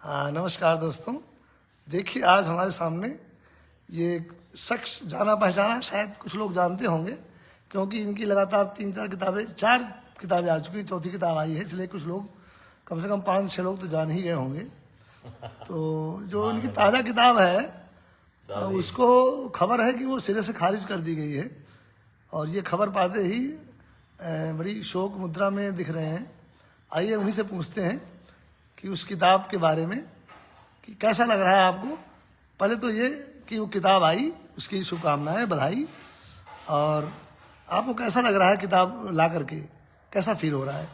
नमस्कार दोस्तों। देखिए आज हमारे सामने ये शख्स जाना पहचाना, शायद कुछ लोग जानते होंगे क्योंकि इनकी लगातार 4 किताबें आ चुकी, चौथी किताब आई है, इसलिए कुछ लोग कम से कम 5-6 लोग तो जान ही गए होंगे। तो जो इनकी ताज़ा किताब है उसको खबर है कि वो सिरे से खारिज कर दी गई है और ये खबर पाते ही बड़ी शोक मुद्रा में दिख रहे हैं। आइए उन्हीं से पूछते हैं कि उस किताब के बारे में कि कैसा लग रहा है आपको। पहले तो ये कि वो किताब आई, उसकी शुभकामनाएं, बधाई। और आपको कैसा लग रहा है किताब ला करके, कैसा फील हो रहा है?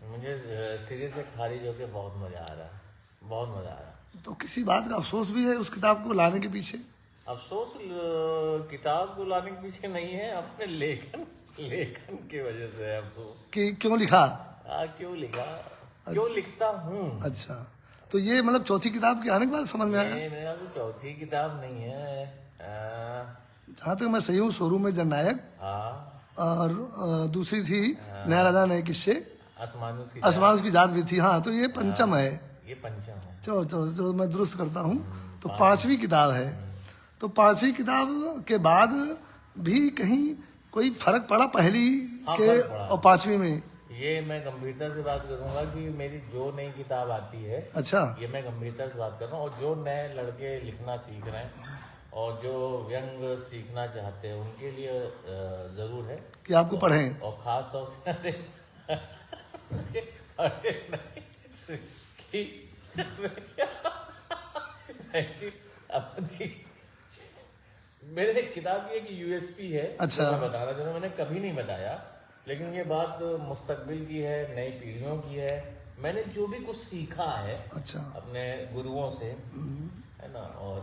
मुझे सिरे से खारिज होके बहुत मजा आ रहा है, बहुत मजा आ रहा है। तो किसी बात का अफसोस भी है उस किताब को लाने के पीछे? अफसोस किताब को लाने के पीछे नहीं है, अपने लेखन की वजह से है अफसोस। कि क्यों लिखा? क्यों लिखा, क्यों लिखता हूँ। अच्छा, तो ये मतलब चौथी किताब के आने के बाद समझ में आया? मेरा तो चौथी किताब नहीं है। जहाँ तक मैं सही हूँ, शोरूम में जननायक और दूसरी थी नया राजा नए किस्से, आसमान की जात भी थी। हाँ, तो ये पंचम है। ये पंचम है। जो मैं दुरुस्त करता हूँ, तो 5वीं किताब है। तो 5वीं किताब के बाद भी कहीं कोई फर्क पड़ा पहली के और 5वीं में? ये मैं गंभीरता से बात करूंगा कि मेरी जो नई किताब आती है, अच्छा, ये मैं गंभीरता से बात कर रहा हूँ, और जो नए लड़के लिखना सीख रहे हैं और जो व्यंग सीखना चाहते हैं उनके लिए जरूर है कि आपको पढ़ें। और खास तौर से मेरे किताब की एक यूएसपी है। अच्छा, मैं बताना चाहूँ, मैंने कभी नहीं बताया, लेकिन ये बात मुस्तकबिल की है, नई पीढ़ियों की है। मैंने जो भी कुछ सीखा है अच्छा, अपने गुरुओं से, है ना, और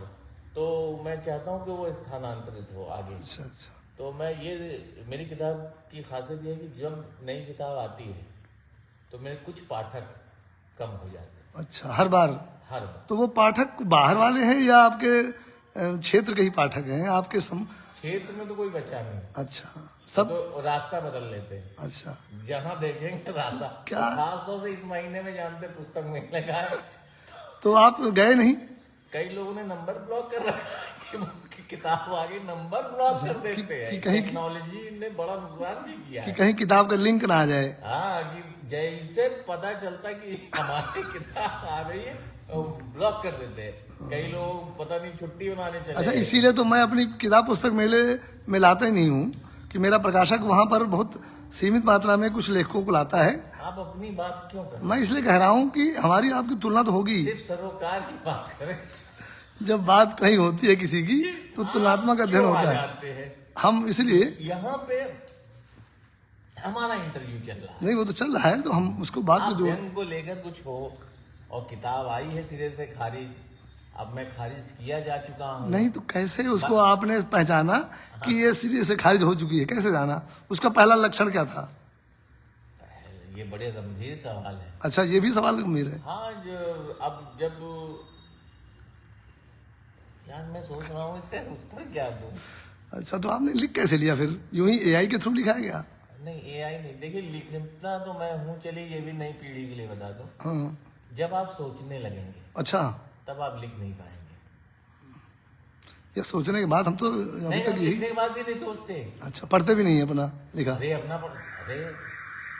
तो मैं चाहता हूँ कि वो स्थानांतरित हो आगे। अच्छा, अच्छा। तो मैं मेरी किताब की खासियत ये है कि जब नई किताब आती है तो मेरे कुछ पाठक कम हो जाते हैं। अच्छा, हर बार? हर बार। तो वो पाठक बाहर वाले हैं या आपके क्षेत्र के ही पाठक हैं? आपके क्षेत्र में तो कोई बचा नहीं। अच्छा, सब तो रास्ता बदल लेते हैं। अच्छा, जहाँ देखेंगे रास्ता। क्या? तो खास तौर से इस महीने में जानते पुस्तक मेले का है, तो आप गए नहीं? कई लोगों ने नंबर ब्लॉक कर रखा है कि उनकी किताब आगे नंबर ब्लॉक कर देते हैं। टेक्नोलॉजी ने बड़ा नुकसान भी किया है कि कहीं किताब का लिंक ना आ जाए। हाँ, कि जैसे पता चलता कि हमारी किताब आ रही है ब्लॉक कर देते हैं। कई लोग पता नहीं छुट्टी बनाने चले। अच्छा, इसीलिए तो मैं अपनी किताब पुस्तक मेले में लाता ही नहीं हूँ कि मेरा प्रकाशक वहाँ पर बहुत सीमित मात्रा में कुछ लेखकों को लाता है। आप अपनी बात क्यों करें? मैं इसलिए कह रहा हूँ कि हमारी आपकी तुलना तो होगी। सिर्फ सरोकार की बात करें। जब बात कहीं होती है किसी की तो तुलनात्मक अध्ययन होता है। हम इसलिए यहाँ पे हमारा इंटरव्यू चल रहा है। नहीं, वो तो चल रहा है, तो हम उसको बात को जोड़ को लेकर कुछ हो और किताब आई है सिरे से खारिज, अब मैं खारिज किया जा चुका हूँ। नहीं, तो कैसे उसको आपने पहचाना कि ये सिरे से खारिज हो चुकी है? कैसे जाना? उसका पहला लक्षण क्या था? ये बड़े गंभीर सवाल है। अच्छा, ये भी सवाल गंभीर है। हाँ, अब जब यार मैं सोच रहा हूँ इसका उत्तर क्या दूं। अच्छा, तो आपने लिख कैसे लिया फिर? यूं ही एआई के थ्रू लिखा है क्या? नहीं, एआई नहीं। देखिए, लिखता तो मैं हूँ, चलिए ये भी नई पीढ़ी के लिए बता दूं। हाँ। जब आप सोचने लगेंगे, अच्छा, तब आप लिख नहीं पाएंगे। ये सोचने के बाद हम तो अभी नहीं, तक यही। लिखने के बाद भी नहीं सोचते। अच्छा, पढ़ते भी नहीं है अपना लिखा? अरे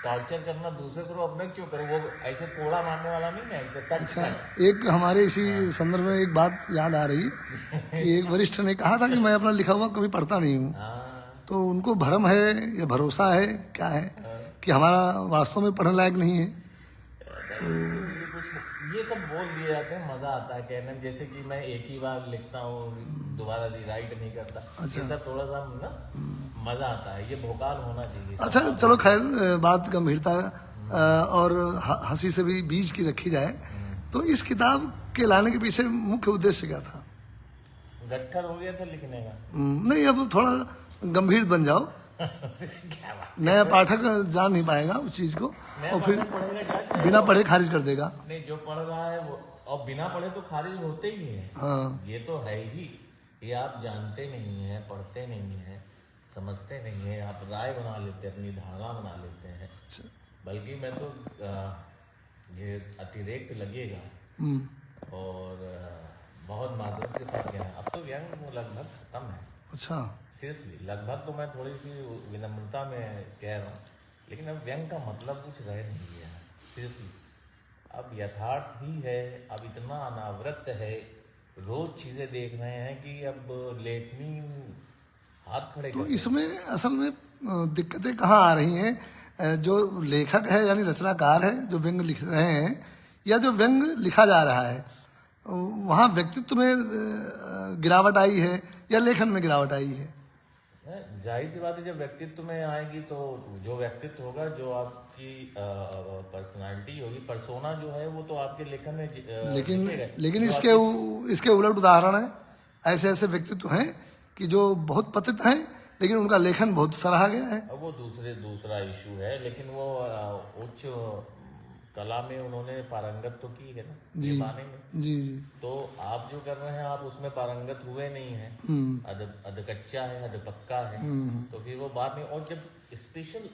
टॉर्चर करना दूसरे को अपने क्यों करो? वो ऐसे कोड़ा मारने वाला नहीं है, ऐसे सच। अच्छा, एक हमारे इसी संदर्भ में एक बात याद आ रही कि एक वरिष्ठ ने कहा था कि मैं अपना लिखा हुआ कभी पढ़ता नहीं हूँ। तो उनको भ्रम है या भरोसा है, क्या है कि हमारा वास्तव में पढ़ने लायक नहीं है? ये सब बोल दिए जाते हैं, मजा आता है कहने में, जैसे कि मैं एक ही बार लिखता हूँ, दोबारा रिराइट नहीं करता। अच्छा। ये सब थोड़ा सा ना मजा आता है, ये भोकाल होना चाहिए। अच्छा, चलो खैर, बात गंभीरता और हंसी से भी बीच की रखी जाए तो इस किताब के लाने के पीछे मुख्य उद्देश्य क्या था? गट्ठर हो गया था लिखने का। नहीं, अब थोड़ा गंभीर बन जाओ। क्या बात? नया पाठक जान नहीं पाएगा उस चीज को और फिर पढ़ेगा, बिना पढ़े खारिज कर देगा। नहीं, जो पढ़ रहा है वो और बिना पढ़े तो खारिज होते ही है। हाँ, ये तो है ही। ये आप जानते नहीं है, पढ़ते नहीं है, समझते नहीं है, आप राय बना लेते हैं, अपनी धारणा बना लेते हैं। बल्कि मैं तो ये अतिरिक्त लगेगा और बहुत माजरत के साथ गया है। अब तो व्यंग वो लगभग खत्म है, अच्छा, सीरियसली लगभग। तो मैं थोड़ी सी विनम्रता में कह रहा हूँ, लेकिन अब व्यंग का मतलब कुछ रह नहीं गया है, सीरियसली। अब यथार्थ ही है, अब इतना अनावृत है, रोज चीजें देख रहे हैं कि अब लेखनी हाथ खड़े तो कर इसमें असल में दिक्कतें कहाँ आ रही हैं? जो लेखक है यानी रचनाकार है जो व्यंग लिख रहे हैं, या जो व्यंग लिखा जा रहा है, वहाँ व्यक्तित्व में गिरावट आई है या लेखन में गिरावट आई है? जाहिर सी बात है, जब व्यक्तित्व में आएगी तो जो व्यक्तित्व होगा, जो आपकी पर्सनालिटी होगी, पर्सोना जो है, वो तो आपके लेखन में लेकिन इसके उलट उदाहरण है। ऐसे ऐसे व्यक्तित्व हैं कि जो बहुत पतित हैं, लेकिन उनका लेखन बहुत सराहा गया है। अब वो दूसरा इशू है, लेकिन वो उच्च कला में उन्होंने पारंगत तो की है ना, जी ये मानेंगे। जी जी। तो आप जो कर रहे हैं, आप उसमें पारंगत हुए नहीं है, अध कच्चा है, अध पक्का है, तो फिर वो बात नहीं। और जब स्पेशल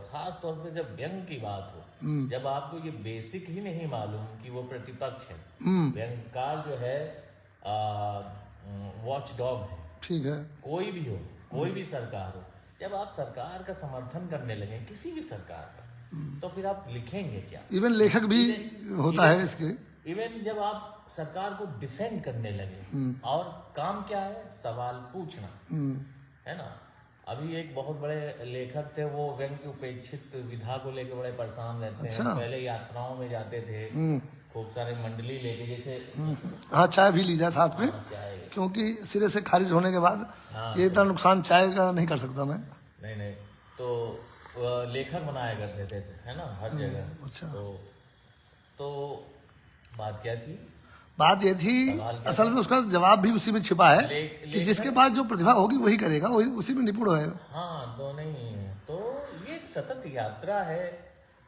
खास तौर पे जब व्यंग की बात हो, जब आपको ये बेसिक ही नहीं मालूम कि वो प्रतिपक्ष है, व्यंगकार जो है वॉच डॉग है, ठीक है। कोई भी हो, कोई भी सरकार हो, जब आप सरकार का समर्थन करने लगे, किसी भी सरकार का, तो फिर आप लिखेंगे क्या? इवन लेखक भी होता है इसके। इवन जब आप सरकार को डिफेंड करने लगे, और काम क्या है? सवाल पूछना, है ना। अभी एक बहुत बड़े लेखक थे, वो व्यंग की उपेक्षित विधा को लेकर बड़े परेशान रहते हैं। पहले यात्राओं में जाते थे, खूब सारे मंडली लेके, जैसे हाँ, चाय भी ली जाए साथ में, चाय, क्योंकि सिरे से खारिज होने के बाद ये इतना नुकसान चाय का नहीं कर सकता मैं। नहीं, तो लेखक बनाया करते थे, है ना, हर जगह। अच्छा। तो बात क्या थी? बात ये थी, असल में उसका जवाब भी उसी में छिपा है कि जिसके पास जो प्रतिभा होगी वही करेगा, वही उसी में निपुण है। हाँ, दोनों ही है। तो ये एक सतत यात्रा है।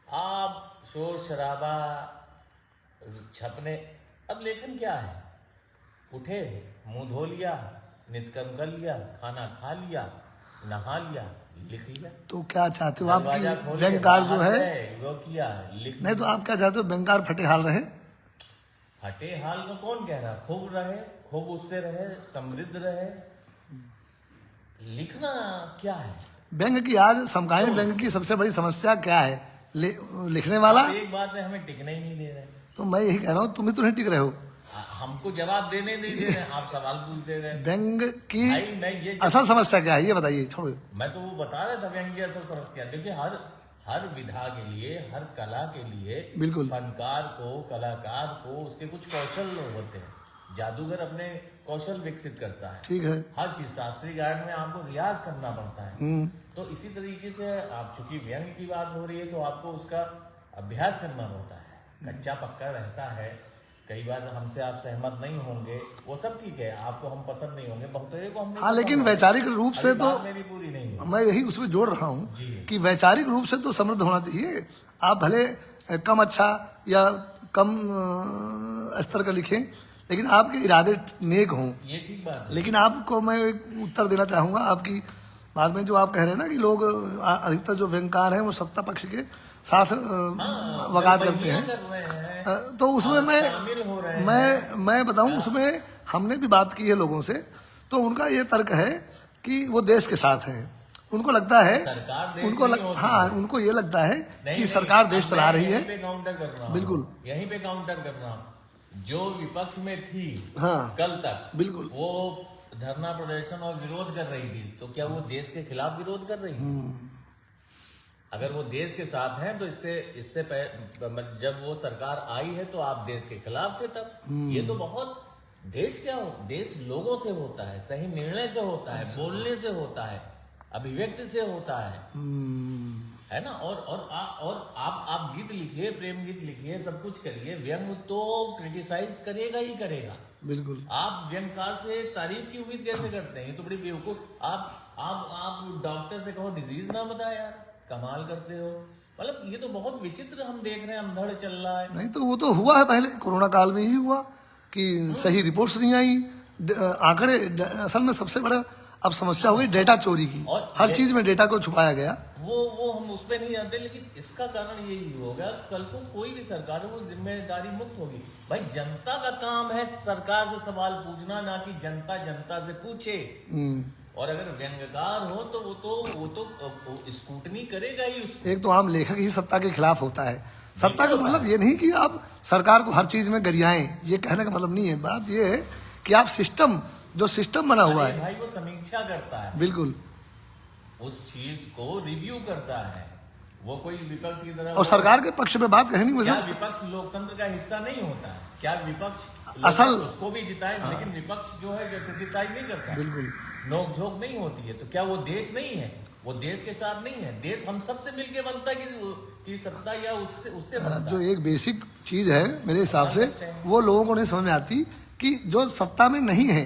आप शोर शराबा छपने, अब लेखन क्या है? उठे, मुंह धो लिया, नित्यकर्म कर लिया, खाना खा लिया, नहा लिया, लिख लिया। तो क्या चाहते हो आप कि व्यंगकार जो है वो किया, लिख नहीं, तो आप क्या चाहते हो व्यंगकार फटे हाल रहे? फटे हाल का कौन कह रहा? खूब रहे, खूब उससे रहे, समृद्ध रहे। लिखना क्या है? व्यंग की आज समकालीन व्यंग की सबसे बड़ी समस्या क्या है? लिखने वाला। एक बात है, हमें टिकने ही नहीं दे रहे। तो मैं यही कह रहा हूँ, तुम ही तो नहीं टिक रहे हो। हमको जवाब देने नहीं दे रहे, आप सवाल पूछ दे रहे हैं। व्यंग की ये असल समस्या क्या है, ये बताइए। छोड़ो, मैं तो वो बता रहा था व्यंग की असल समस्या। देखिए, हर विधा के लिए, हर कला के लिए, बिल्कुल, फनकार को, कलाकार को उसके कुछ कौशल होते हैं। जादूगर अपने कौशल विकसित करता है, ठीक है। हर चीज शास्त्रीय गायन में आपको रियाज करना पड़ता है। तो इसी तरीके से आप, चूंकि व्यंग की बात हो रही है, तो आपको उसका अभ्यास करना पड़ता है। कच्चा पक्का रहता है, कई बार हमसे आप सहमत नहीं होंगे, वो सब ठीक है, आपको हम पसंद नहीं होंगे, बहुतेरे को हम। हाँ, लेकिन वैचारिक रूप से तो मेरी पूरी नहीं है। मैं यही उसमें जोड़ रहा हूँ कि वैचारिक रूप से तो समृद्ध होना चाहिए। आप भले कम अच्छा या कम स्तर का लिखें, लेकिन आपके इरादे नेक हों, ये ठीक बात है। लेकिन आपको मैं एक उत्तर देना चाहूंगा आपकी बात में, जो आप कह रहे हैं ना कि लोग अधिकतर जो व्यंगकार हैं वो सत्ता पक्ष के साथ वकालत करते हैं। तो उसमें मैं बताऊं, उसमें हमने भी बात की है लोगों से, तो उनका ये तर्क है कि वो देश के साथ है। उनको लगता है, उनको ये लगता है कि सरकार देश चला रही है। बिल्कुल, यहीं पे काउंटर करना, जो विपक्ष में थी, हाँ, कल तक, बिल्कुल, वो धरना प्रदर्शन और विरोध कर रही थी, तो क्या वो देश के खिलाफ विरोध कर रही है? अगर वो देश के साथ हैं, तो इससे जब वो सरकार आई है, तो आप देश के खिलाफ से तब। ये तो बहुत, देश क्या हो, देश लोगों से होता है, सही निर्णय से होता है, बोलने से होता है, अभिव्यक्ति से होता है ना। और आप गीत लिखिए, प्रेम गीत लिखिए, सब कुछ करिए, व्यंग तो क्रिटिसाइज करेगा ही करेगा। बिल्कुल। आप व्यंगकार से तारीफ की उम्मीद कैसे करते हैं? ये तो बड़ी बेवकूफ। आप डॉक्टर से कहो डिजीज ना बताए यार, कमाल करते हो। मतलब ये तो बहुत विचित्र हम देख रहे हैं, अंधड़ चल रहा है। नहीं, तो वो तो हुआ है, पहले कोरोना काल में ही हुआ कि सही रिपोर्ट्स नहीं आई, आंकड़े। असल में सबसे बड़ा अब समस्या हो गई डेटा चोरी की, और हर चीज में डेटा को छुपाया गया। वो हम उस पर नहीं जाते, लेकिन इसका कारण यही होगा, कल को कोई भी सरकार है वो जिम्मेदारी मुक्त होगी। भाई जनता का काम है सरकार से सवाल पूछना, ना कि जनता जनता से पूछे। और अगर व्यंग्यकार हो तो वो तो स्कूटनी करेगा ही उसको। एक तो आम लेखक ही सत्ता के खिलाफ होता है। सत्ता का मतलब ये नहीं कि आप सरकार को हर चीज में गरियाएं, ये कहने का मतलब नहीं है। बात ये है कि आप सिस्टम, जो सिस्टम बना हुआ है, भाई वो समीक्षा करता है, बिल्कुल, उस चीज को रिव्यू करता है। वो कोई विपक्ष की तरह और सरकार के पक्ष में बात कहनी मुझे। क्या विपक्ष लोकतंत्र का हिस्सा नहीं होता है? क्या विपक्ष असल उसको भी जिताए, लेकिन विपक्ष जो है क्रिटिसाइज नहीं करता, बिल्कुल नोक झोंक नहीं होती है। तो क्या वो देश नहीं है? वो देश के साथ नहीं है। देश हम सबसे मिलके बनता है कि सत्ता या उससे बनता जो एक बेसिक चीज है मेरे हिसाब से, वो लोगों को नहीं समझ में आती कि जो सत्ता में नहीं है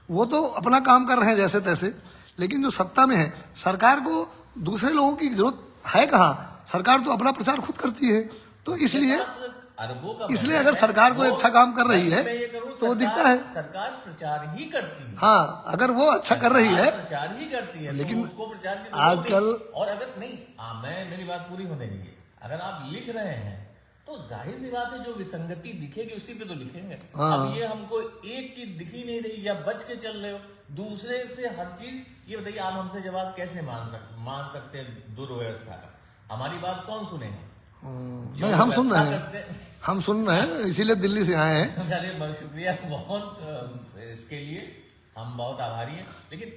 वो तो अपना काम कर रहे हैं जैसे तैसे, लेकिन जो सत्ता में है, सरकार को दूसरे लोगों की जरूरत है कहाँ? सरकार तो अपना प्रचार खुद करती है। तो इसलिए अगर सरकार कोई अच्छा काम कर रही है तो वो दिखता है। सरकार प्रचार ही करती है। हाँ, अगर वो अच्छा कर रही है, प्रचार ही करती है, लेकिन तो उसको प्रचार की आजकल और अगर नहीं, मेरी बात पूरी होने दीजिए। अगर आप लिख रहे हैं तो जाहिर सी बात है जो विसंगति दिखेगी उसी पे तो लिखेंगे। अब ये हमको एक की दिखी नहीं रही या बच के चल रहे हो दूसरे से हर चीज, ये बताइए आप हमसे जवाब कैसे मान सकते हैं दुर्व्यवस्था का? हमारी बात कौन सुनेगा? नहीं, हम सुन रहे हैं, इसीलिए दिल्ली से आए हैं। चलिए बहुत शुक्रिया, बहुत इसके लिए हम बहुत आभारी हैं। लेकिन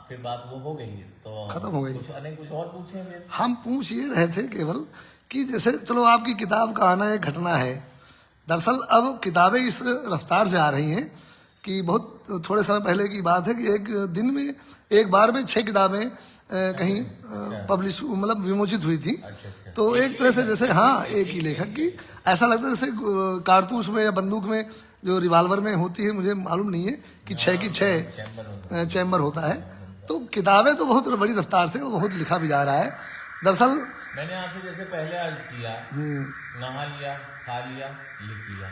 फिर बात वो हो गई तो खत्म हो गई। कुछ और पूछेंगे? हम पूछ ये रहे थे केवल कि जैसे चलो आपकी किताब का आना एक घटना है। दरअसल अब किताबें इस रफ्तार से आ रही हैं कि बहुत थोड़े समय पहले की बात है कि एक दिन में एक बार में 6 किताबें कहीं पब्लिश मतलब विमोचित हुई थी। तो एक तरह से जैसे हाँ, एक ही लेखक की, ऐसा लगता है जैसे कारतूस में या बंदूक में जो रिवाल्वर में होती है, मुझे मालूम नहीं है कि 6 की 6 चैम्बर होता है। तो किताबें तो बहुत बड़ी रफ्तार से बहुत लिखा भी जा रहा है। दरअसल मैंने आपसे जैसे पहले अर्ज किया, नहा लिया, खा लिया, लिख लिया,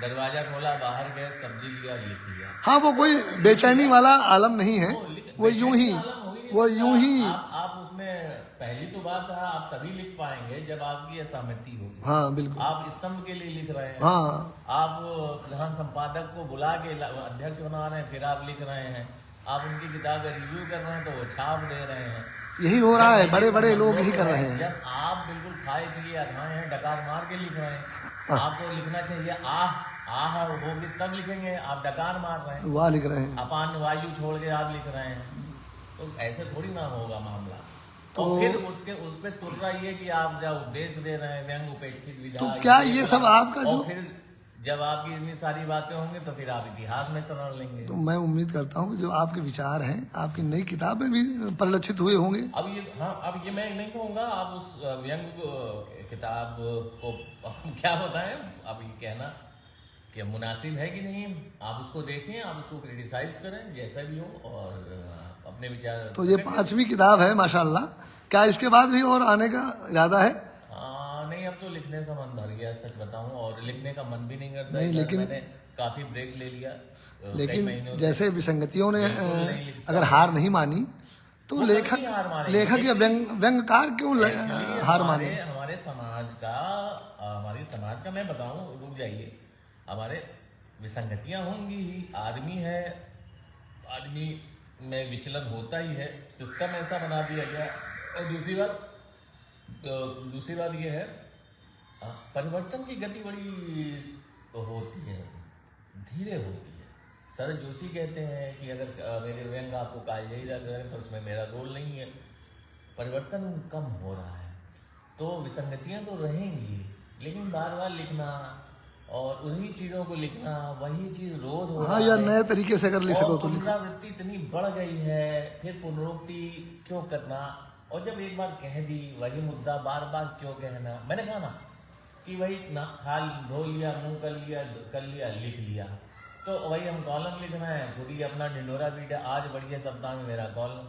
दरवाजा खोला, बाहर गए, सब्जी लिया, लिख लिया। हाँ, वो कोई बेचैनी वाला आलम नहीं है, वो यूं ही आप उसमें पहली तो बात है, आप तभी लिख पाएंगे जब आपकी असहमति होगी। हाँ बिल्कुल। आप स्तंभ के लिए लिख रहे हैं, हाँ, आप प्रधान संपादक को बुला के अध्यक्ष बना रहे हैं, फिर आप लिख रहे हैं, आप उनकी किताब का रिव्यू कर रहे हैं तो वो छाप दे रहे हैं। यही हो रहा है, बड़े बड़े लोग यही कर रहे हैं। जब आप बिल्कुल खाए पिए अघाए हैं, डकार मार के लिख रहे हैं, आपको लिखना चाहिए आह होगी तब लिखेंगे, आप डकार मार रहे हैं, वाह लिख रहे हैं, अपान वायु छोड़ के आप लिख रहे हैं, तो ऐसे थोड़ी ना होगा मामला। तो फिर उस पे तुर्रा ये कि आप जब उपदेश दे रहे हैं व्यंग उपेक्षित विधा, तो क्या ये सब आपका जो, फिर जब आपकी इतनी सारी बातें होंगी तो फिर आप इतिहास में शरण लेंगे। तो मैं उम्मीद करता हूँ कि जो आपके विचार हैं आपकी नई किताब में भी परिलक्षित हुए होंगे। अब ये मैं नहीं कहूँगा, आप उस व्यंग किताब को क्या बताएं, अब ये कहना कि मुनासिब है कि नहीं, आप उसको देखें, आप उसको क्रिटिसाइज करें जैसा भी हो, और अपने विचार। तो ये 5वीं किताब है माशाल्लाह, क्या इसके बाद भी और आने का इरादा है? नहीं, अब तो लिखने से मन भर गया, सच बताऊं, और लिखने का मन भी नहीं करता। नहीं, लेकिन मैंने काफी ब्रेक ले लिया, लेकिन जैसे विसंगतियों ने अगर हार नहीं मानी तो लेखक या व्यंग्यकार क्यों हार माने? हमारे समाज का मैं बताऊं, रुक जाइए, हमारे विसंगतियां होंगी ही, आदमी है, आदमी में विचलन होता ही है, सिस्टम ऐसा बना दिया गया। और दूसरी बात ये है, परिवर्तन की गति बड़ी होती है, धीरे होती है। सर जोशी कहते हैं कि अगर मेरे व्यंग आपको कालजयी लग रहे हैं तो उसमें मेरा रोल नहीं है, परिवर्तन कम हो रहा है। तो विसंगतियां तो रहेंगी, लेकिन बार बार लिखना और उन्हीं चीजों को लिखना, वही चीज रोज हो रहा है, या नए तरीके से अगर लिख सको तो। पुनरावृत्ति इतनी बढ़ गई है, फिर पुनरुक्ति क्यों करना, और जब एक बार कह दी वही मुद्दा बार बार क्यों कहना। मैंने कहा ना कि वही ना खाल धो लिया, मुंह कर लिया, लिख लिया, तो वही हम कॉलम लिख रहे हैं, खुद ही अपना ढिंडोरा पीटा, आज बढ़िया सप्ताह में मेरा कॉलम,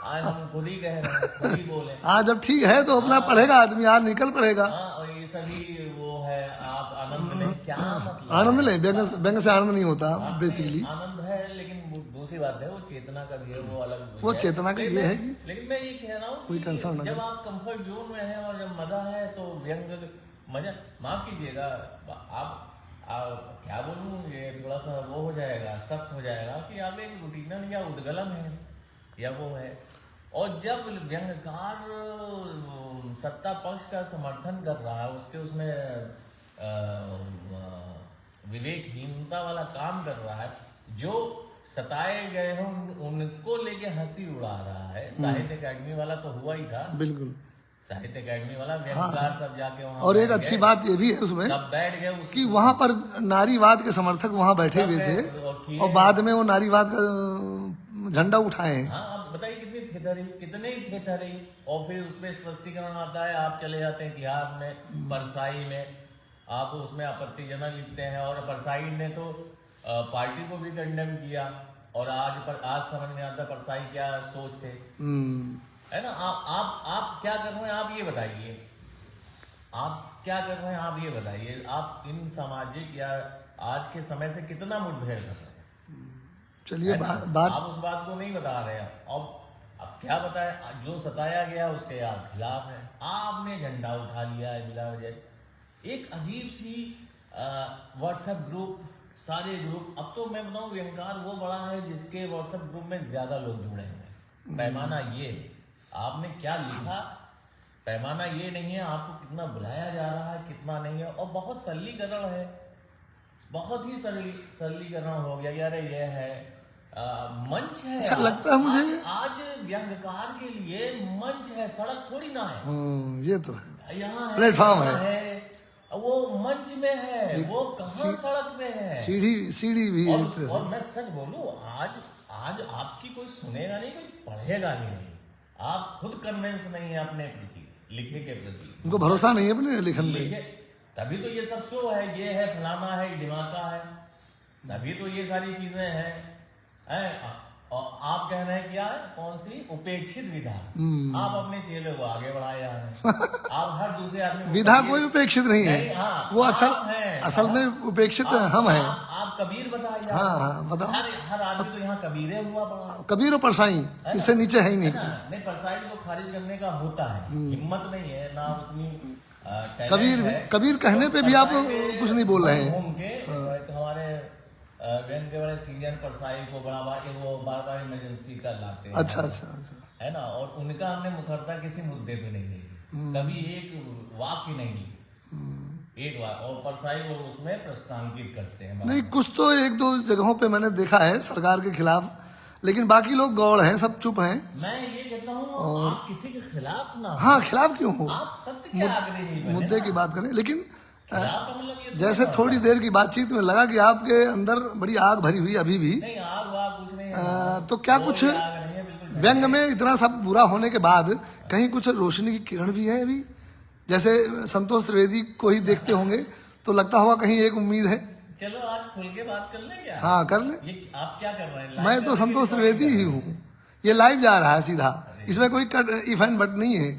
आज हम खुद ही कह रहे हैं, खुद ही बोले। आज जब ठीक है तो अपना पढ़ेगा आदमी, आज निकल पड़ेगा। और ये सभी वो है, आप आनंद लें, क्या मतलब आनंद लें, व्यंग से आनंद नहीं होता बेसिकली। आनंद है, लेकिन दूसरी बात है, वो चेतना का भी है, वो अलग वो है। चेतना का ये है कि लेकिन मैं ये कह रहा हूँ कोई कि concern ना जब करे। आप कंफर्ट जोन में हैं और जब मजा है तो व्यंग मजा, माफ कीजिएगा आप क्या बोलूं, ये थोड़ा सा वो हो जाएगा, सख्त हो जाएगा कि आप एक रूटीनल या उद्गलन है या वो है। और जब व्यंग्यकार सत्ता पक्ष का समर्थन कर रहा है, उसके उसमें विवेकहीनता वाला काम कर रहा है, जो सताए गए हैं उनको लेके हंसी उड़ा रहा है। साहित्य अकेडमी वाला तो हुआ ही था, बिल्कुल। साहित्य अकेडमी वाला व्यंग्यकार सब जाके वहां और एक बैठ अच्छी गए, बात ये भी है उसमें सब बैठ गए कि वहां पर नारीवाद के समर्थक वहां बैठे हुए थे और बाद में वो नारीवाद का झंडा उठाए हैं। हाँ, आप बताइए कितने ही थेथरी, और फिर उसमें स्पष्टीकरण आता है, आप चले जाते हैं इतिहास में, परसाई में आप उसमें आपत्तिजनक लिखते हैं, और परसाई ने तो पार्टी को भी कंडेम किया, और आज समझ में आता परसाई क्या सोच थे, है ना। आप क्या कर रहे हैं, आप ये बताइए, आप क्या कर रहे हैं, आप ये बताइए, आप इन सामाजिक या आज के समय से कितना मुठभेड़ कर रहे हैं। चलिए बात आप उस बात को नहीं बता रहे हैं। अब क्या बताए, जो सताया गया उसके आप खिलाफ है, आपने झंडा उठा लिया है बिला वजह। एक अजीब सी व्हाट्सएप ग्रुप, सारे ग्रुप, अब तो मैं बताऊं व्यंग्यकार वो बड़ा है जिसके व्हाट्सएप ग्रुप में ज्यादा लोग जुड़े हुए हैं। पैमाना ये है, आपने क्या लिखा, पैमाना ये नहीं है आपको कितना बुलाया जा रहा है कितना नहीं है। और बहुत सरलीकरण है, बहुत ही सरलीकरण हो गया यार, ये है मंच है। अच्छा लगता है मुझे आज व्यंग्यकार के लिए मंच है, सड़क थोड़ी ना है। ये तो है, यहाँ प्लेटफॉर्म है, वो मंच में है, वो कहाँ सड़क में है, सीढ़ी भी है। और मैं सच बोलूं, आज आपकी कोई सुनेगा नहीं, कोई पढ़ेगा भी नहीं। आप खुद कन्विंस नहीं है अपने प्रति, लिखे के प्रति, उनको भरोसा नहीं है अपने लेखन में, तभी तो ये सब शो है, ये है फलाना है दिमागा है, तभी तो ये सारी चीजें हैं। और आप कह रहे हैं क्या, कौन सी उपेक्षित विधा, आप अपने चेले को आगे बढ़ाए जा रहे हैं। आप हर दूसरे आदमी विधा कोई उपेक्षित नहीं है, हाँ, वो असल में उपेक्षित हम हैं। आप कबीर बताइए। हाँ बताओ। हर आदमी तो यहाँ कबीरे हुआ पड़ा, कबीर और परसाई, इससे नीचे है ही नहीं। नहीं, परसाई को खारिज करने का होता है, हिम्मत नहीं है ना उतनी। कबीर कहने पे भी आप कुछ नहीं बोल रहे हैं। हमारे बैंक के बड़े सीनियर परसाई को वो बार इमरजेंसी का लाते हैं। अच्छा, है ना, और उनका हमने मुखरता किसी मुद्दे पे नहीं लिखी, कभी एक वाक्य नहीं लिखी, एक वाक्य, और परसाई वो उसमें प्रश्नांकित करते हैं। नहीं, कुछ तो एक दो जगहों पे मैंने देखा है सरकार के खिलाफ, लेकिन बाकी लोग गौड़ हैं, सब चुप हैं। मैं ये कहता हूँ आप किसी के खिलाफ ना, हाँ खिलाफ क्यों हो, आप सत्य के आग्रही बने, मुद्दे की बात करें। लेकिन मतलब जैसे थोड़ी देर की बातचीत में लगा कि आपके अंदर बड़ी आग भरी हुई अभी भी, नहीं आग वाग कुछ नहीं है, तो क्या कुछ व्यंग में इतना सब बुरा होने के बाद कहीं कुछ रोशनी की किरण भी है अभी? जैसे संतोष त्रिवेदी को ही देखते होंगे तो लगता होगा कहीं एक उम्मीद है। चलो आज खुल के बात कर ले क्या? हाँ कर ले। ये आप क्या कर रहे हैं? मैं तो संतोष त्रिवेदी ही हूँ, ये लाइव जा रहा है सीधा, इसमें कोई कट इफ एंड बट नहीं है।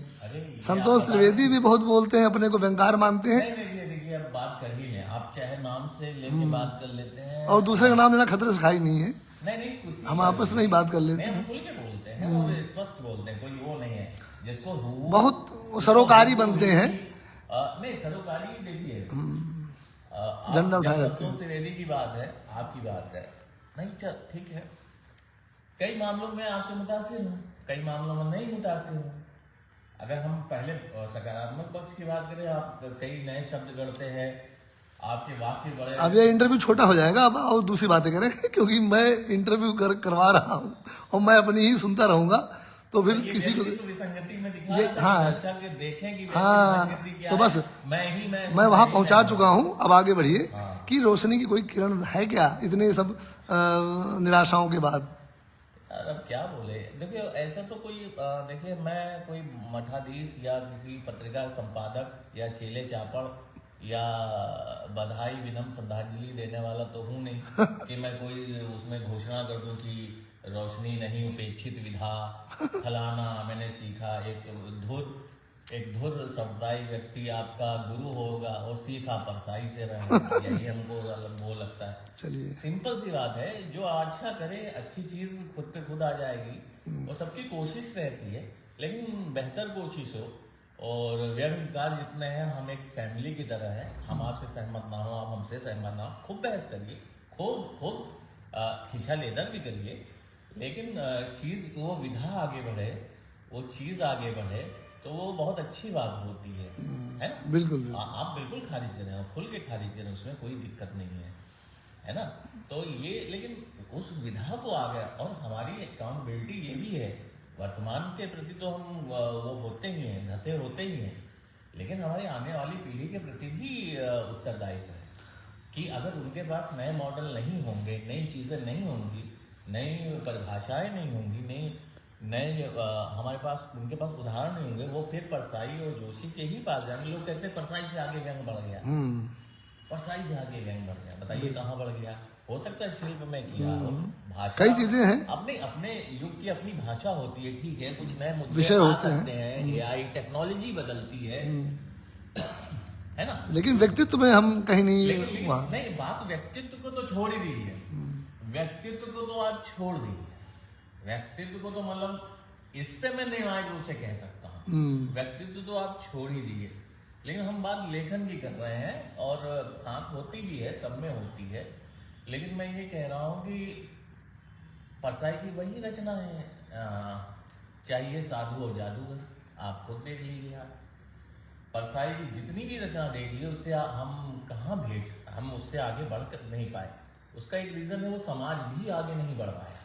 संतोष त्रिवेदी भी बहुत बोलते हैं, अपने को व्यंग्यकार मानते हैं। देखिए अब बात कर ही ले, आप चाहे नाम से लेके बात कर लेते हैं, और दूसरे का नाम लेना खतरे से खाई नहीं है। नहीं कुछ हम आपस में ही बात कर लेते हैं, खुल के बोलते हैं और स्पष्ट बोलते हैं, कोई वो नहीं है जिसको बहुत सरोकारी बनते हैं। नहीं सरोकारी देखिए, झंडा उठाए रहते हैं। संतोष त्रिवेदी की बात है, आपकी बात है, नहीं चल ठीक है, कई मामलों में आपसे मुतासिर हूँ, कई मामलों में नहीं मुतासिर हूँ। अगर हम पहले सकारात्मक पक्ष की बात करें, आप कई नए शब्द गढ़ते हैं, आपके वाक्य बड़े। अब ये इंटरव्यू छोटा हो जाएगा, अब और दूसरी बातें करें क्योंकि मैं इंटरव्यू करवा रहा हूँ और मैं अपनी ही सुनता रहूंगा, तो फिर किसी को विसंगति में दिखा ये हाँ देखें कि हाँ, तो बस मैं वहां पहुंचा चुका हूँ। अब आगे बढ़िए कि रोशनी की कोई किरण है क्या इतने सब निराशाओं के बाद? अब क्या बोले, देखिए ऐसा तो कोई देखिए मैं कोई मठाधीश या किसी पत्रिका संपादक या चेले चापड़ या बधाई विनम्र श्रद्धांजलि देने वाला तो हूँ नहीं कि मैं कोई उसमें घोषणा कर दूं कि रोशनी नहीं उपेक्षित विधा फलाना मैंने सीखा एक धुर। एक धुर समुदाय व्यक्ति आपका गुरु होगा और सीखा परसाई से रहे, यही हमको वो लगता है। चलिए, सिंपल सी बात है, जो अच्छा करे अच्छी चीज खुद पे खुद आ जाएगी, वो सबकी कोशिश रहती है, लेकिन बेहतर कोशिश हो। और व्यंग विकार जितने हैं, हम एक फैमिली की तरह है, हम आपसे सहमत ना हो, आप हमसे सहमत ना हो, खूब बहस करिए, खूब छीछा लेदर भी करिए, लेकिन चीज वो विधा आगे बढ़े, वो चीज आगे बढ़े, तो वो बहुत अच्छी बात होती है ना। बिल्कुल बिल्कुल। आप बिल्कुल खारिज करें, आप खुल के खारिज करें, उसमें कोई दिक्कत नहीं है ना। तो ये, लेकिन उस विधा को आ गया, और हमारी अकाउंटेबिलिटी ये भी है, वर्तमान के प्रति तो हम वो होते ही हैं, धसे होते ही हैं, लेकिन हमारी आने वाली पीढ़ी के प्रति भी उत्तरदायित्व है कि अगर उनके पास नए मॉडल नहीं होंगे, नई चीजें नहीं होंगी, नई परिभाषाएं नहीं होंगी, नए हमारे पास, उनके पास उदाहरण नहीं होंगे, वो फिर परसाई और जोशी के ही पास जाएंगे। लोग कहते हैं परसाई से आगे व्यंग बढ़ गया, परसाई से आगे व्यंग बढ़ गया, बताइए कहाँ बढ़ गया? हो सकता है शिल्प में किया हो, भाषा, कई चीजें हैं, अपने युग की अपनी भाषा होती है, ठीक है, कुछ नए मुद्दे विषय आ होते सकते हैं, एआई टेक्नोलॉजी बदलती है ना। लेकिन व्यक्तित्व में हम कहीं नहीं लेकिन वहाँ। नहीं, बात व्यक्तित्व को तो छोड़ ही दीजिए, व्यक्तित्व को तो आप छोड़ दीजिए, व्यक्तित्व को तो मतलब इस पे मैं निर्णायक रूप से कह सकता हूँ, व्यक्तित्व तो आप छोड़ ही दीजिए, लेकिन हम बात लेखन की कर रहे हैं, और आंख होती भी है, सब में होती है, लेकिन मैं ये कह रहा हूँ कि परसाई की वही रचना है, चाहिए साधु और जादूगर, आप खुद देख लीजिए। आप परसाई की जितनी भी रचना देख लीजिए, उससे हम कहाँ हम उससे आगे बढ़ कर नहीं पाए। उसका एक रीजन है, वो समाज भी आगे नहीं बढ़ पाया।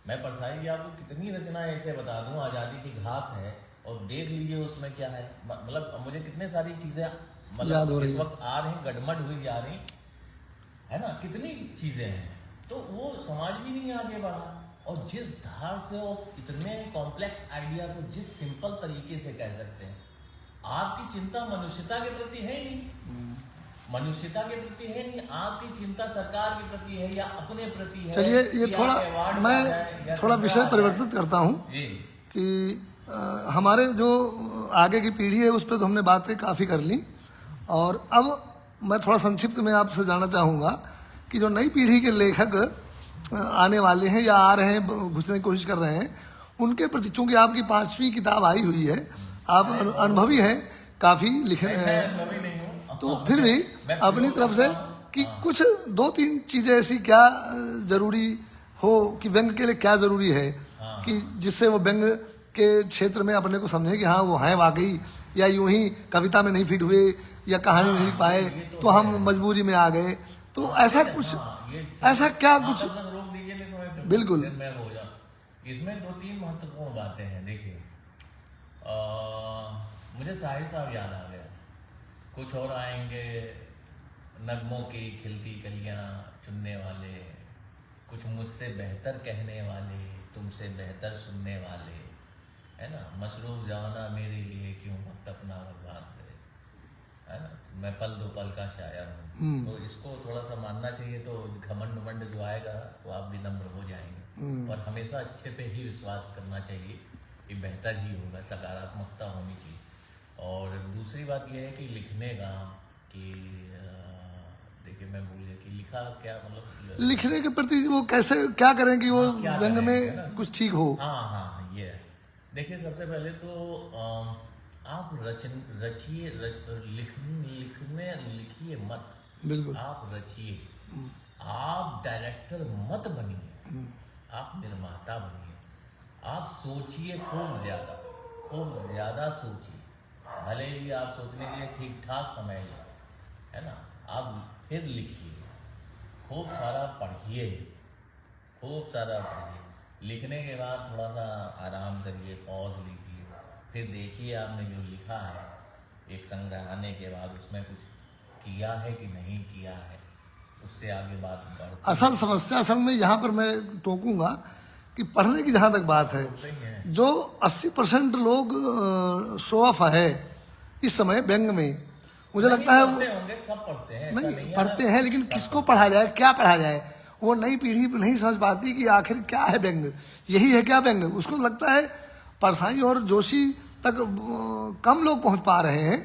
मैं परसाई की आपको कितनी रचनाएं ऐसे बता दूं, आजादी की घास है, और देख लीजिए उसमें क्या है, मतलब मुझे कितने सारी चीजें मतलब इस वक्त आ रही, गड़मड़ हुई जा रही है ना, कितनी चीजें हैं, तो वो समाज भी नहीं आगे बढ़ा। और जिस धार से वो इतने कॉम्प्लेक्स आइडिया को जिस सिंपल तरीके से कह सकते हैं, आपकी चिंता मनुष्यता के प्रति है नहीं, मनुष्यता के प्रति है नहीं, आपकी चिंता सरकार के प्रति है या अपने प्रति है। चलिए, ये थोड़ा मैं थोड़ा विषय परिवर्तित करता हूँ कि हमारे जो आगे की पीढ़ी है, उस पर तो हमने बातें काफ़ी कर ली, और अब मैं थोड़ा संक्षिप्त में आपसे जानना चाहूँगा कि जो नई पीढ़ी के लेखक आने वाले हैं या आ रहे हैं, घुसने की कोशिश कर रहे हैं, उनके प्रति, चूंकि आपकी 5वीं किताब आई हुई है, आप अनुभवी हैं, काफ़ी लिखे हैं, तो फिर भी अपनी तरफ से कि कुछ 2-3 चीज़ें ऐसी क्या जरूरी हो कि व्यंग के लिए क्या जरूरी है, कि जिससे वो व्यंग के क्षेत्र में अपने को समझे कि हाँ वो है वाकई, या यूं ही कविता में नहीं फिट हुए या कहानी नहीं पाए तो हम मजबूरी में आ गए, तो ऐसा कुछ, ऐसा क्या कुछ? रोक दीजिए, बिल्कुल, मैं हो जाऊं। इसमें 2-3 महत्वपूर्ण बातें हैं। देखिए, मुझे साहिर साहब याद आ गया, कुछ और आएंगे, नगमों की खिलती कलियां चुनने वाले, कुछ मुझसे बेहतर कहने वाले, तुमसे बेहतर सुनने वाले, है ना, मसरूफ जमाना मेरे लिए क्यों वक्त अपना बर्बाद करे, है ना, मैं पल दो पल का शायर हूँ। तो इसको थोड़ा सा मानना चाहिए, तो घमंड उमंड जो आएगा तो आप विनम्र हो जाएंगे, और हमेशा अच्छे पे ही विश्वास करना चाहिए कि बेहतर ही होगा, सकारात्मकता होनी चाहिए। और दूसरी बात यह है कि लिखने का, कि देखिए मैं भूल गया कि लिखा क्या, मतलब लिखने के प्रति वो कैसे क्या करें कि वो व्यंग में कुछ ठीक हो। हाँ, ये है। देखिए, सबसे पहले तो आप रचिए, लिखिए मत, बिल्कुल, आप रचिए, आप डायरेक्टर मत बनिए, आप निर्माता बनिए, आप सोचिए, खूब ज्यादा सोचिए, भले ही आप सोचने के लिए ठीक ठाक समय है ना, आप फिर लिखिए, खूब सारा पढ़िए, लिखने के बाद थोड़ा सा आराम करिए, पॉज लीजिए, फिर देखिए आपने जो लिखा है, एक संग्रह आने के बाद उसमें कुछ किया है कि नहीं किया है, उससे आगे बात बढ़ती। असल समस्या असल में यहाँ पर मैं टोकूंगा कि पढ़ने की जहाँ तक बात है, जो 80% लोग शो ऑफ है इस समय व्यंग में, मुझे लगता है सब पढ़ते हैं, नहीं पढ़ते हैं, लेकिन किसको पढ़ा जाए, क्या पढ़ा जाए, वो नई पीढ़ी नहीं समझ पाती कि आखिर क्या है व्यंग, यही है क्या व्यंग। उसको लगता है परसाई और जोशी तक कम लोग पहुंच पा रहे हैं,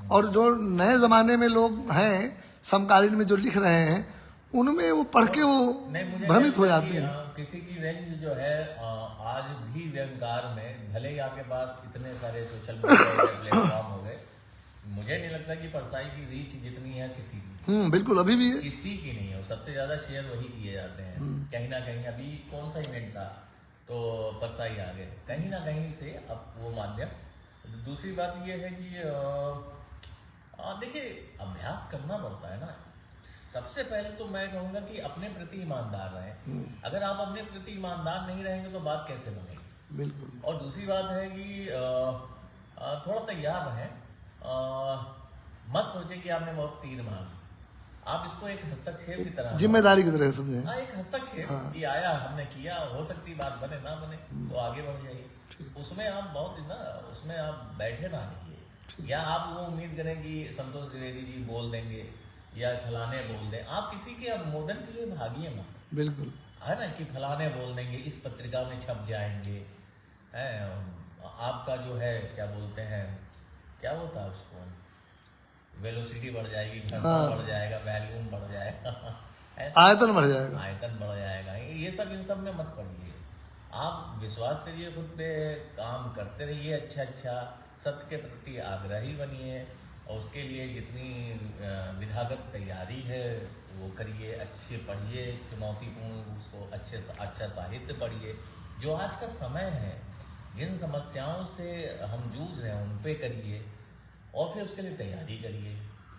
और जो नए जमाने में लोग हैं समकालीन में जो लिख रहे हैं उनमें वो पढ़ के वो नहीं, मुझे भ्रमित हो लगता है जाते कि, हैं। किसी की रेंज जो है आज भी व्यंगकार में, भले ही आपके पास इतने सारे सोशल मीडिया प्लेटफॉर्म हो गए, मुझे नहीं लगता कि परसाई की रीच जितनी है किसी की, बिल्कुल अभी भी है। किसी की नहीं है। सबसे ज्यादा शेयर वही किए जाते हैं कहीं ना कहीं। अभी कौन सा इवेंट था तो परसाई आ गए, कहीं ना कहीं से अब वो माध्यम। दूसरी बात ये है कि देखिए अभ्यास करना पड़ता है ना। सबसे पहले तो मैं कहूंगा कि अपने प्रति ईमानदार रहें। अगर आप अपने प्रति ईमानदार नहीं रहेंगे तो बात कैसे बनेगी। बिल्कुल। और दूसरी बात है कि थोड़ा तैयार रहें। मत सोचे कि आपने बहुत तीर मार ली। आप इसको एक हस्तक्षेप की तरह, जिम्मेदारी की तरह समझे। हाँ, एक हस्तक्षेप कि आया, हमने किया, हो सकती बात बने ना बने तो आगे बढ़ जाइए। उसमें आप बहुत ना, उसमें आप बैठे ना रहिए, या आप वो उम्मीद करें कि संतोष द्विवेदी जी बोल देंगे या फलाने बोल दें। आप किसी के अनुमोदन के लिए भागिए मत। बिल्कुल है ना, कि फलाने बोल देंगे, इस पत्रिका में छप जाएंगे, है आपका जो है क्या बोलते हैं, क्या होता है उसको, वेलोसिटी बढ़ जाएगी, घनत्व बढ़ जाएगा, वैल्यूम बढ़ जाएगा, आयतन बढ़ जाएगा, आयतन बढ़ जाएगा। ये सब इन सब में मत पड़िए। आप विश्वास करिए, खुद पे काम करते रहिए, अच्छा सत्य के प्रति आग्रही बनिए, और उसके लिए जितनी विधागत तैयारी है वो करिए, अच्छे पढ़िए, चुनौतीपूर्ण उसको अच्छा साहित्य पढ़िए। जो आज का समय है, जिन समस्याओं से हम जूझ रहे हैं उन पे करिए, और फिर उसके लिए तैयारी करिए,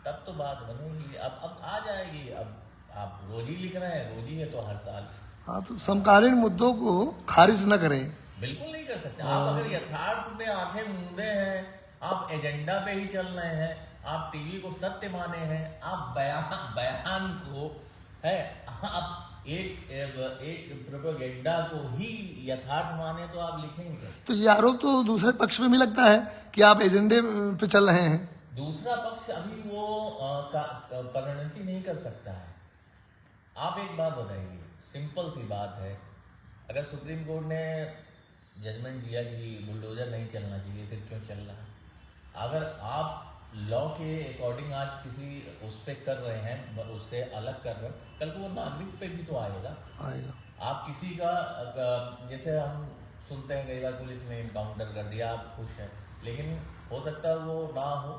तब तो बात बनेगी। अब आ जाएगी। अब आप रोज ही लिख रहे हैं, रोज ही है तो हर साल। हाँ, तो समकालीन मुद्दों को खारिज न करें। बिल्कुल नहीं कर सकते। आप अगर यथार्थ में आंखें मूंदे हैं, आप एजेंडा पे ही चल रहे हैं, आप टीवी को सत्य माने हैं, आप बयान को है, आप एक प्रोपेगेंडा को ही यथार्थ माने, तो आप लिखेंगे कैसे। तो ये आरोप तो दूसरे पक्ष में भी लगता है कि आप एजेंडे पे चल रहे हैं। दूसरा पक्ष अभी वो परिणति नहीं कर सकता है। आप एक बात बताइए, सिंपल सी बात है, अगर सुप्रीम कोर्ट ने जजमेंट दिया कि बुलडोजर नहीं चलना चाहिए, फिर क्यों चल रहा है। अगर आप लॉ के अकॉर्डिंग आज किसी उस पे कर रहे हैं, उससे अलग कर रहे हैं, कल को वो नागरिक पे भी तो आएगा। आप किसी का, जैसे हम सुनते हैं कई बार पुलिस ने इनकाउंटर कर दिया, आप खुश हैं, लेकिन हो सकता है वो ना हो।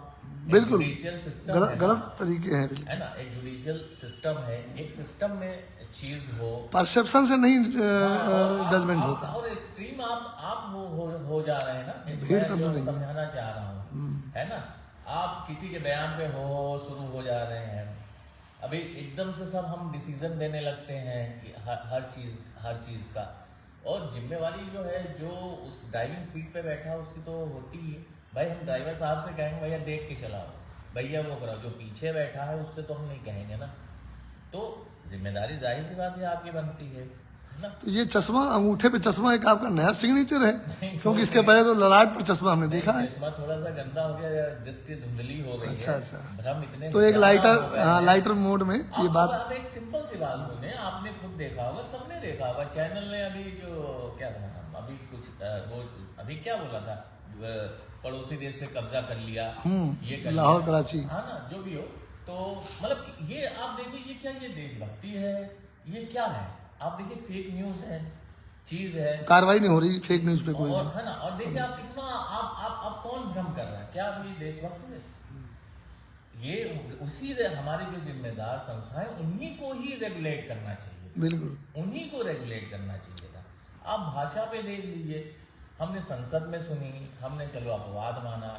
बिल्कुल जुडिशियल सिस्टम गलत तरीके हैं, है ना, एक जुडिशियल सिस्टम है, एक सिस्टम में चीज हो, परसेप्शन से नहीं जजमेंट होता। और एक्सट्रीम आप वो हो जा रहे हैं ना। भीड़ मैं तो जो नहीं समझाना चाह रहा हूँ, है ना, आप किसी के बयान पे हो शुरू हो जा रहे हैं। अभी एकदम से सब हम डिसीजन देने लगते हैं कि हर चीज का, और जिम्मेवारी जो है जो उस ड्राइविंग सीट पे बैठा है उसकी तो होती ही है। भाई हम ड्राइवर साहब से कहेंगे भैया देख के चलाओ, भैया वो कराओ, जो पीछे बैठा है उससे तो हम नहीं कहेंगे ना। तो जिम्मेदारी जाहिर सी बात है आपकी बनती है ना। तो ये चश्मा, अंगूठे पे चश्मा एक आपका नया सिग्नेचर है, क्योंकि इसके पहले तो ललाट पर चश्मा हमने देखा है। चश्मा थोड़ा सा गंदा हो गया, दृष्टि धुंधली हो गई है, भ्रम इतने तो एक लाइटर मोड में ये बात। आप एक सिंपल सी बात सुने, आपने खुद देखा होगा, सबने देखा होगा, चैनल ने अभी जो क्या था, अभी कुछ वो अभी क्या बोला था, पड़ोसी देश पे कब्जा कर लिया, ये कर लाहौर कराची, हाँ ना, जो भी हो। तो मतलब ये आप देखिए, ये क्या, ये देशभक्ति है, ये क्या है। आप देखिए फेक न्यूज है, चीज है, कार्रवाई नहीं हो रही फेक न्यूज पे कोई, और है ना, और देखिए आप कितना आप कौन भ्रम कर रहा है, क्या ये देशभक्त है। ये उसी हमारे जो जिम्मेदार संस्थाएं, उन्हीं को ही रेगुलेट करना चाहिए, बिल्कुल उन्हीं को रेगुलेट करना चाहिए था। आप भाषा पे देख लीजिए, हमने संसद में सुनी, हमने चलो अपवाद माना,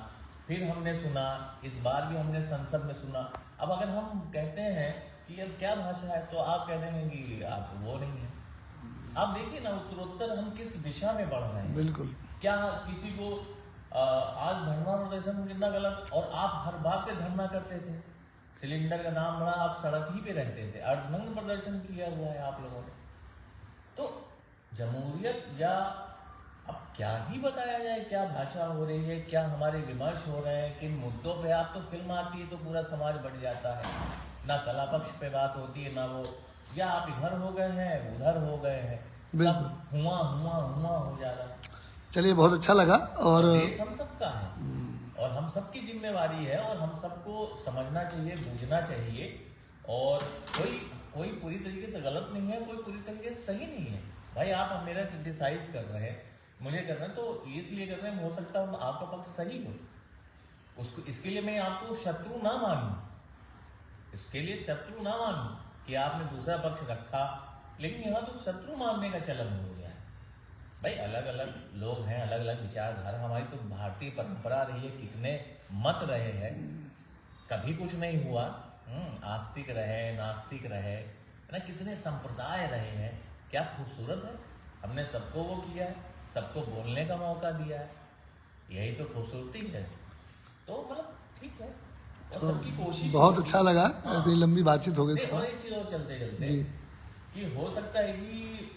फिर हमने सुना, इस बार भी हमने संसद में सुना। अब अगर हम कहते हैं कि अब क्या भाषा है, तो आप कहते हैं कि आप वो नहीं है। आप देखिए ना, उत्तरोत्तर हम किस दिशा में बढ़ रहे हैं। बिल्कुल। क्या किसी को आज धरना प्रदर्शन कितना गलत, और आप हर बात पे धरना करते थे, सिलेंडर का नाम बड़ा, आप सड़क ही पे रहते थे, अर्धनग्न प्रदर्शन किया हुआ है आप लोगों ने। तो जमहूरियत, या अब क्या ही बताया जाए, क्या भाषा हो रही है, क्या हमारे विमर्श हो रहे हैं, किन मुद्दों पे। आप तो फिल्म आती है तो पूरा समाज बढ़ जाता है, ना कला पक्ष पे बात होती है, ना वो, या आप इधर हो गए हैं, उधर हो गए हैं, सब हुआ हो जा रहा है। चलिए, बहुत अच्छा लगा। और देश हम सबका है और हम सबकी जिम्मेवारी है और हम सबको समझना चाहिए, बूझना चाहिए। और कोई पूरी तरीके से गलत नहीं है, कोई पूरी तरीके से सही नहीं है। भाई आप मेरा क्रिटिसाइज कर रहे हैं, मुझे कर रहे हैं, तो इसलिए कर रहे हैं, हो सकता है आपका पक्ष सही हो, उसको इसके लिए मैं आपको शत्रु ना मानूं, इसके लिए शत्रु ना मानूं कि आपने दूसरा पक्ष रखा। लेकिन यहाँ तो शत्रु मानने का चलन हो गया है। भाई अलग अलग लोग हैं, अलग अलग विचारधारा, हमारी तो भारतीय परंपरा रही है, कितने मत रहे हैं, कभी कुछ नहीं हुआ। आस्तिक रहे, नास्तिक रहे, है ना, कितने संप्रदाय रहे हैं, क्या खूबसूरत है। हमने सबको वो किया है, सबको बोलने का मौका दिया है, यही तो खूबसूरती है। तो मतलब ठीक है, और सबकी कोशिश बहुत अच्छा लगा। इतनी लंबी बातचीत हो गई नहीं, थोड़ा। और एक चीज और चलते चलते जी। कि हो सकता है कि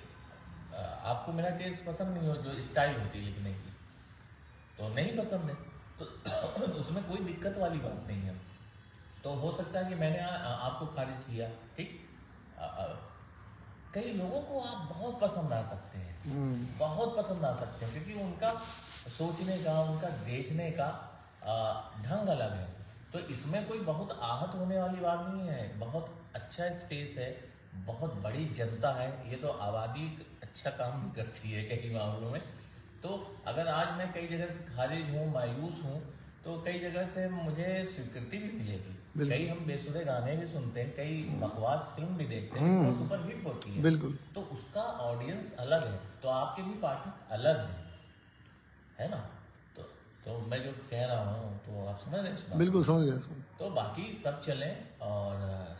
आपको मेरा टेस्ट पसंद नहीं हो, जो स्टाइल होती है लिखने की, तो नहीं पसंद है, तो उसमें कोई दिक्कत वाली बात नहीं है। तो हो सकता है कि मैंने आपको खारिज किया, ठीक। कई लोगों को आप बहुत पसंद आ सकते हैं, बहुत पसंद आ सकते हैं, क्योंकि उनका सोचने का, उनका देखने का ढंग अलग है। तो इसमें कोई बहुत आहत होने वाली बात नहीं है, बहुत अच्छा स्पेस है, बहुत बड़ी जनता है, ये तो आबादी अच्छा काम भी करती है कई मामलों में। तो अगर आज मैं कई जगह से खारिज हूँ, मायूस हूँ, तो कई जगह से मुझे स्वीकृति भी मिलेगी। कई हम बेसुरे गाने भी सुनते हैं, कई बकवास फिल्म भी देखते हैं, वो सुपर हिट होती है, बिल्कुल। तो उसका ऑडियंस अलग है, तो आपके भी पाठक अलग है ना। तो मैं जो कह रहा हूँ, तो आप समझ रहे हैं? बिल्कुल समझ गया। तो बाकी सब चले और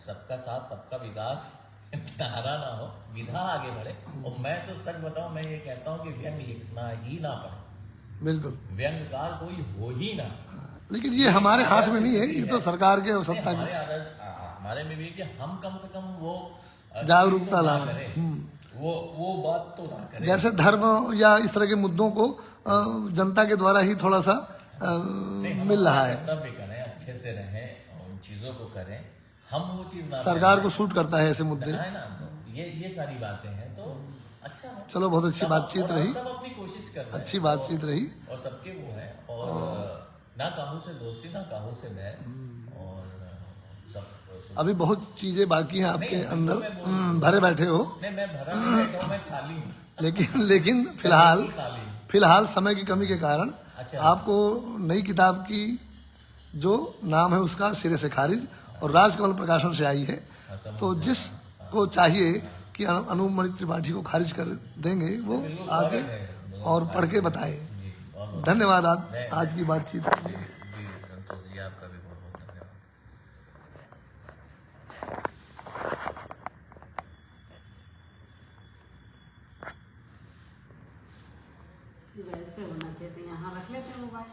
सबका साथ सबका विकास नारा ना हो, विधा आगे बढ़े। और मैं तो सच बताऊं, मैं ये कहता हूँ कि व्यंग लिखना ही ना पड़े, बिल्कुल। व्यंगकार कोई हो ही ना। लेकिन ये हमारे हाथ में नहीं है, ये तो सरकार के और सत्ता हमारे के आदर्श हमारे में भी है कि हम कम से कम वो जागरूकता ना लाना। करें, वो बात तो ना करें। जैसे धर्म या इस तरह के मुद्दों को जनता के द्वारा ही थोड़ा सा मिल रहा है। कर्तव्य करें, अच्छे से रहें, उन चीजों को करें, हम वो चीज ना सरकार को सूट करता है ऐसे मुद्दे, है ना। तो ये सारी बातें हैं, तो अच्छा है। चलो, बहुत अच्छी बातचीत रही, सब अपनी कोशिश कर रहे हैं, अच्छी बातचीत रही। और सबके वो है, और ना काहू से दोस्ती, ना काहू से बैर, और सब। अभी बहुत चीजें बाकी हैं आपके नहीं, अंदर, तो मैं बोल- भरे बैठे हो। नहीं, मैं भरा नहीं बैठा हूँ, मैं खाली हूँ, लेकिन फिलहाल खाली हूँ। फिलहाल समय की कमी के कारण अच्छा। आपको नई किताब की जो नाम है उसका सिरे से खारिज और राजकमल प्रकाशन से आई है, तो जिसको चाहिए कि अनूप मणि त्रिपाठी को खारिज कर देंगे, वो आगे और पढ़ के बताए। जी, बहुत धन्यवाद आज की बातचीत के लिए। जी संतोष जी, आपका भी बहुत बहुत धन्यवाद। वैसे होना चाहिए, तो यहाँ रख लेते हैं मोबाइल।